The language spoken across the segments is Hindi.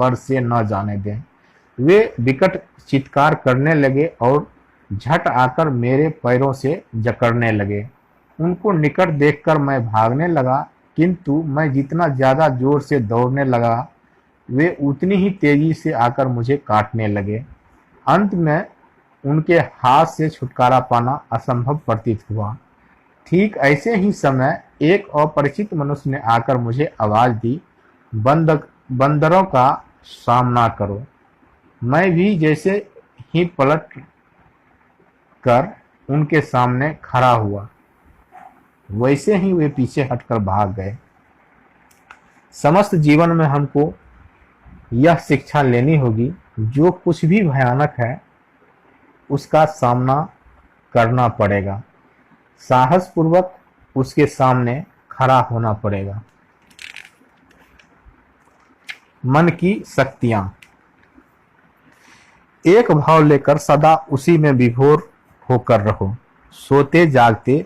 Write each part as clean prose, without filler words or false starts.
पर से न जाने दें। वे विकट चित्कार करने लगे और झट आकर मेरे पैरों से जकड़ने लगे। उनको निकट देखकर मैं भागने लगा, किंतु मैं जितना ज्यादा जोर से दौड़ने लगा, वे उतनी ही तेजी से आकर मुझे काटने लगे। अंत में उनके हाथ से छुटकारा पाना असंभव प्रतीत हुआ। ठीक ऐसे ही समय एक अपरिचित मनुष्य ने आकर मुझे आवाज दी, बंदरों का सामना करो। मैं भी जैसे ही पलट कर उनके सामने खड़ा हुआ, वैसे ही वे पीछे हटकर भाग गए। समस्त जीवन में हमको यह शिक्षा लेनी होगी, जो कुछ भी भयानक है उसका सामना करना पड़ेगा, साहस पूर्वक उसके सामने खड़ा होना पड़ेगा। मन की शक्तियां। एक भाव लेकर सदा उसी में विभोर होकर रहो। सोते जागते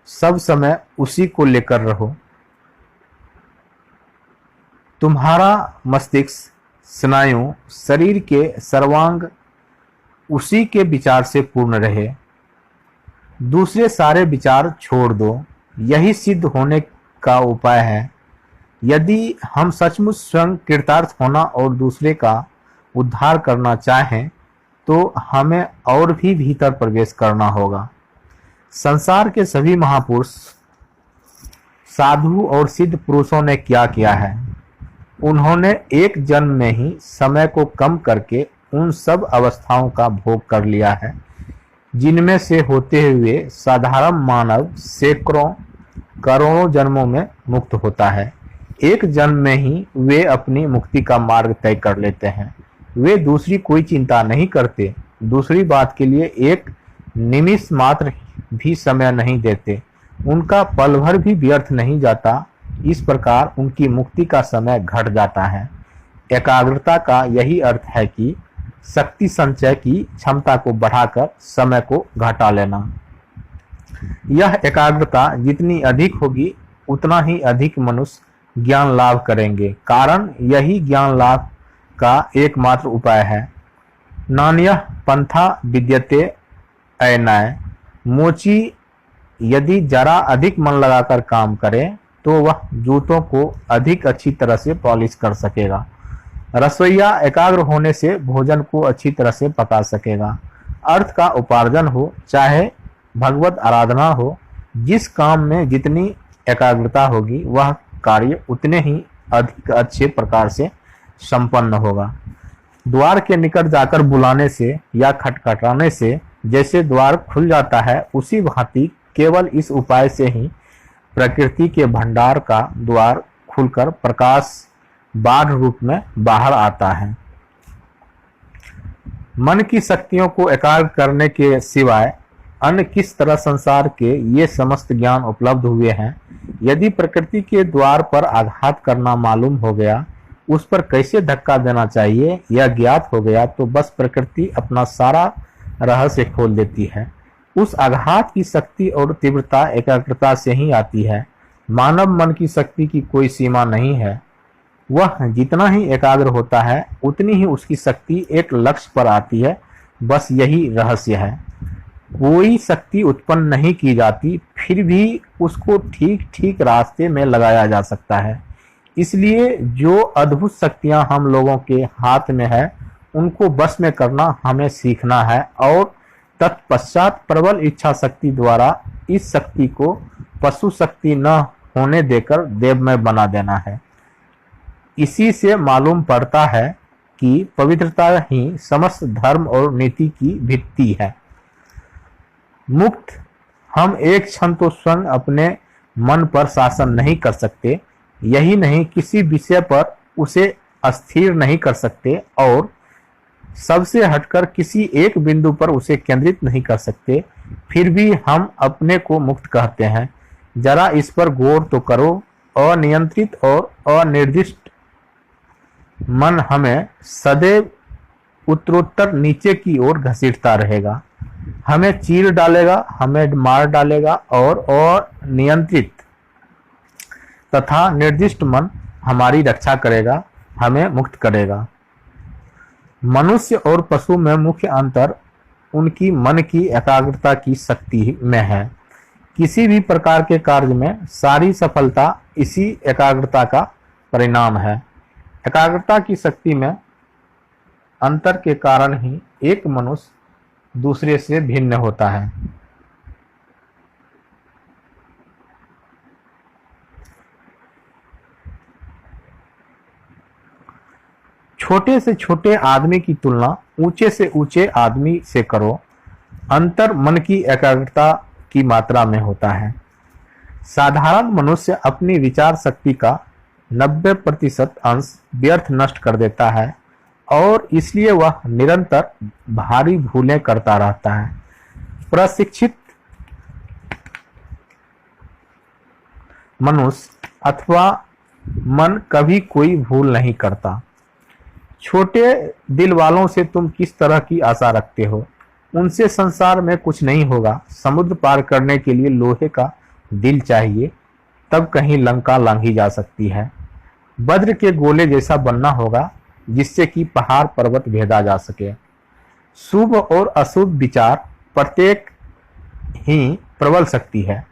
सब समय उसी को लेकर रहो। तुम्हारा मस्तिष्क, स्नायु, शरीर के सर्वांग उसी के विचार से पूर्ण रहे। दूसरे सारे विचार छोड़ दो। यही सिद्ध होने का उपाय है। यदि हम सचमुच स्वयं कृतार्थ होना और दूसरे का उद्धार करना चाहें, तो हमें और भी भीतर प्रवेश करना होगा। संसार के सभी महापुरुष, साधु और सिद्ध पुरुषों ने क्या किया है? उन्होंने एक जन्म में ही समय को कम करके उन सब अवस्थाओं का भोग कर लिया है जिनमें से होते हुए साधारण मानव सैकड़ों करोड़ों जन्मों में मुक्त होता है। एक जन्म में ही वे अपनी मुक्ति का मार्ग तय कर लेते हैं। वे दूसरी कोई चिंता नहीं करते, दूसरी बात के लिए एक निमिष मात्र भी समय नहीं देते। उनका पल भर भी व्यर्थ नहीं जाता। इस प्रकार उनकी मुक्ति का समय घट जाता है। एकाग्रता का यही अर्थ है कि शक्ति संचय की क्षमता को बढ़ाकर समय को घटा लेना। यह एकाग्रता जितनी अधिक होगी, उतना ही अधिक मनुष्य ज्ञान लाभ करेंगे, कारण यही ज्ञान लाभ का एकमात्र उपाय है। नान्यः पंथा विद्यते अयनाय। मोची यदि जरा अधिक मन लगाकर काम करे तो वह जूतों को अधिक अच्छी तरह से पॉलिश कर सकेगा। रसोइया एकाग्र होने से भोजन को अच्छी तरह से पका सकेगा। अर्थ का उपार्जन हो, चाहे भगवत आराधना हो, जिस काम में जितनी एकाग्रता होगी, वह कार्य उतने ही अधिक अच्छे प्रकार से संपन्न होगा। द्वार के निकट जाकर बुलाने से या खटखटाने से जैसे द्वार खुल जाता है, उसी भांति केवल इस उपाय से ही प्रकृति के भंडार का द्वार खुलकर प्रकाश बाढ़ रूप में बाहर आता है। मन की शक्तियों को एकाग्र करने के सिवाय अन्य किस तरह संसार के ये समस्त ज्ञान उपलब्ध हुए हैं? यदि प्रकृति के द्वार पर आघात करना मालूम हो गया, उस पर कैसे धक्का देना चाहिए यह ज्ञात हो गया, तो बस प्रकृति अपना सारा रहस्य खोल देती है। उस आघात की शक्ति और तीव्रता एकाग्रता से ही आती है। मानव मन की शक्ति की कोई सीमा नहीं है। वह जितना ही एकाग्र होता है, उतनी ही उसकी शक्ति एक लक्ष्य पर आती है। बस यही रहस्य है। कोई शक्ति उत्पन्न नहीं की जाती, फिर भी उसको ठीक ठीक रास्ते में लगाया जा सकता है। इसलिए जो अद्भुत शक्तियां हम लोगों के हाथ में है, उनको बस में करना हमें सीखना है और तत्पश्चात प्रबल इच्छा शक्ति द्वारा इस शक्ति को पशु शक्ति न होने देकर देवमय बना देना है। इसी से मालूम पड़ता है कि पवित्रता ही समस्त धर्म और नीति की भित्ति है। मुक्त हम एक क्षण तो स्वयं अपने मन पर शासन नहीं कर सकते, यही नहीं किसी विषय पर उसे अस्थिर नहीं कर सकते और सबसे हटकर किसी एक बिंदु पर उसे केंद्रित नहीं कर सकते, फिर भी हम अपने को मुक्त कहते हैं। जरा इस पर गौर तो करो। अनियंत्रित और अनिर्दिष्ट मन हमें सदैव उत्तरोत्तर नीचे की ओर घसीटता रहेगा, हमें चीर डालेगा, हमें मार डालेगा और अनियंत्रित तथा निर्दिष्ट मन हमारी रक्षा करेगा, हमें मुक्त करेगा। मनुष्य और पशु में मुख्य अंतर उनकी मन की एकाग्रता की शक्ति में है। किसी भी प्रकार के कार्य में सारी सफलता इसी एकाग्रता का परिणाम है। एकाग्रता की शक्ति में अंतर के कारण ही एक मनुष्य दूसरे से भिन्न होता है। छोटे से छोटे आदमी की तुलना ऊंचे से ऊंचे आदमी से करो। अंतर मन की एकाग्रता की मात्रा में होता है। साधारण मनुष्य अपनी विचार शक्ति का 90% अंश व्यर्थ नष्ट कर देता है और इसलिए वह निरंतर भारी भूलें करता रहता है। प्रशिक्षित मनुष्य अथवा मन कभी कोई भूल नहीं करता। छोटे दिल वालों से तुम किस तरह की आशा रखते हो? उनसे संसार में कुछ नहीं होगा। समुद्र पार करने के लिए लोहे का दिल चाहिए, तब कहीं लंका लांघी जा सकती है। वज्र के गोले जैसा बनना होगा जिससे कि पहाड़ पर्वत भेदा जा सके। शुभ और अशुभ विचार प्रत्येक ही प्रबल शक्ति है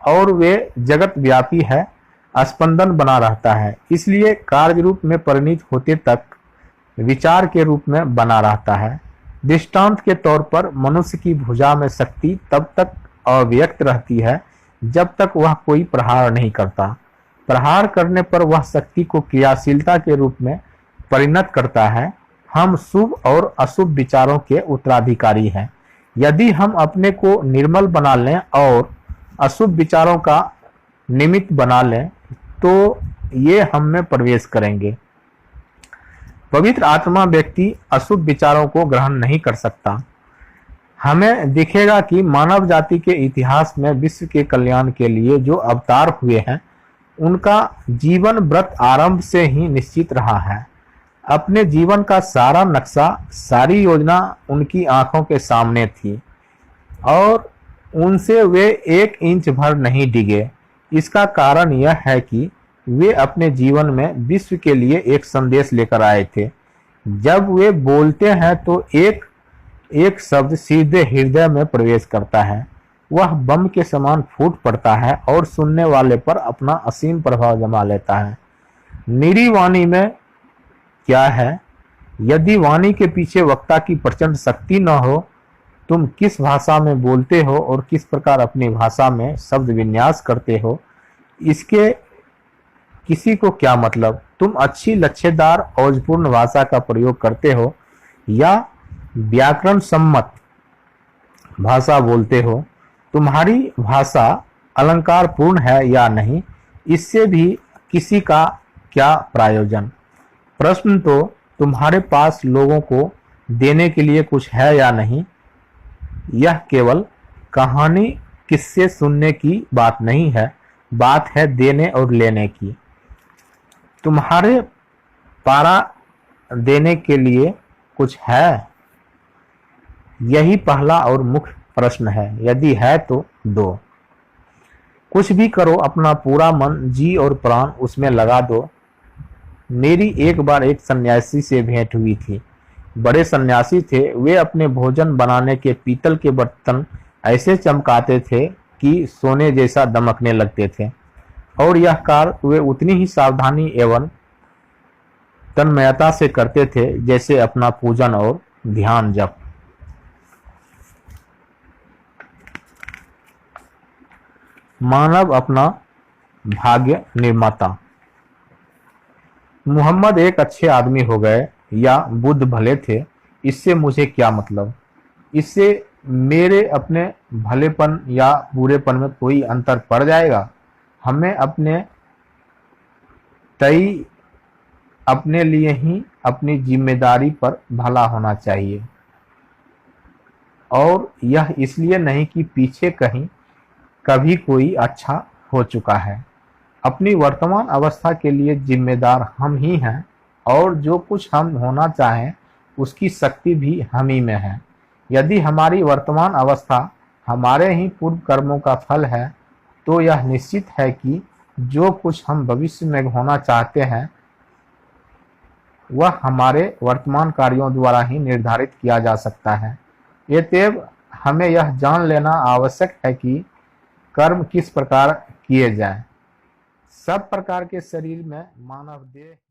और वे जगत व्यापी है, स्पंदन बना रहता है, इसलिए कार्य रूप में परिणित होते तक विचार के रूप में बना रहता है। दृष्टांत के तौर पर मनुष्य की भुजा में शक्ति तब तक अव्यक्त रहती है जब तक वह कोई प्रहार नहीं करता। प्रहार करने पर वह शक्ति को क्रियाशीलता के रूप में परिणत करता है। हम शुभ और अशुभ विचारों के उत्तराधिकारी हैं। यदि हम अपने को निर्मल बना लें और अशुभ विचारों का निमित्त बना लें तो ये हम में प्रवेश करेंगे। पवित्र आत्मा व्यक्ति अशुभ विचारों को ग्रहण नहीं कर सकता। हमें दिखेगा कि मानव जाति के इतिहास में विश्व के कल्याण के लिए जो अवतार हुए हैं उनका जीवन व्रत आरंभ से ही निश्चित रहा है। अपने जीवन का सारा नक्शा, सारी योजना उनकी आंखों के सामने थी और उनसे वे 1 इंच भर नहीं डिगे। इसका कारण यह है कि वे अपने जीवन में विश्व के लिए एक संदेश लेकर आए थे। जब वे बोलते हैं तो एक एक शब्द सीधे हृदय में प्रवेश करता है। वह बम के समान फूट पड़ता है और सुनने वाले पर अपना असीम प्रभाव जमा लेता है। निरी वाणी में क्या है? यदि वाणी के पीछे वक्ता की प्रचंड शक्ति न हो, तुम किस भाषा में बोलते हो और किस प्रकार अपनी भाषा में शब्द विन्यास करते हो, इसके किसी को क्या मतलब? तुम अच्छी लच्छेदार औजपूर्ण भाषा का प्रयोग करते हो या व्याकरण सम्मत भाषा बोलते हो? तुम्हारी भाषा अलंकार पूर्ण है या नहीं, इससे भी किसी का क्या प्रयोजन? प्रश्न तो तुम्हारे पास लोगों को देने के लिए कुछ है या नहीं। यह केवल कहानी किस्से सुनने की बात नहीं है, बात है देने और लेने की। तुम्हारे पारा देने के लिए कुछ है? यही पहला और मुख्य प्रश्न है। यदि है तो दो। कुछ भी करो, अपना पूरा मन, जी और प्राण उसमें लगा दो। मेरी एक बार एक सन्यासी से भेंट हुई थी। बड़े सन्यासी थे। वे अपने भोजन बनाने के पीतल के बर्तन ऐसे चमकाते थे कि सोने जैसा दमकने लगते थे और यह कार्य वे उतनी ही सावधानी एवं तन्मयता से करते थे जैसे अपना पूजन और ध्यान जप। मानव अपना भाग्य निर्माता। मुहम्मद एक अच्छे आदमी हो गए या बुद्ध भले थे, इससे मुझे क्या मतलब? इससे मेरे अपने भलेपन या बुरेपन में कोई अंतर पड़ जाएगा? हमें अपने तय अपने लिए ही अपनी जिम्मेदारी पर भला होना चाहिए, और यह इसलिए नहीं कि पीछे कहीं कभी कोई अच्छा हो चुका है। अपनी वर्तमान अवस्था के लिए जिम्मेदार हम ही हैं और जो कुछ हम होना चाहें उसकी शक्ति भी हम ही में है। यदि हमारी वर्तमान अवस्था हमारे ही पूर्व कर्मों का फल है तो यह निश्चित है कि जो कुछ हम भविष्य में होना चाहते हैं वह हमारे वर्तमान कार्यों द्वारा ही निर्धारित किया जा सकता है। अतएव हमें यह जान लेना आवश्यक है कि कर्म किस प्रकार किए जाएं। सब प्रकार के शरीर में मानव देह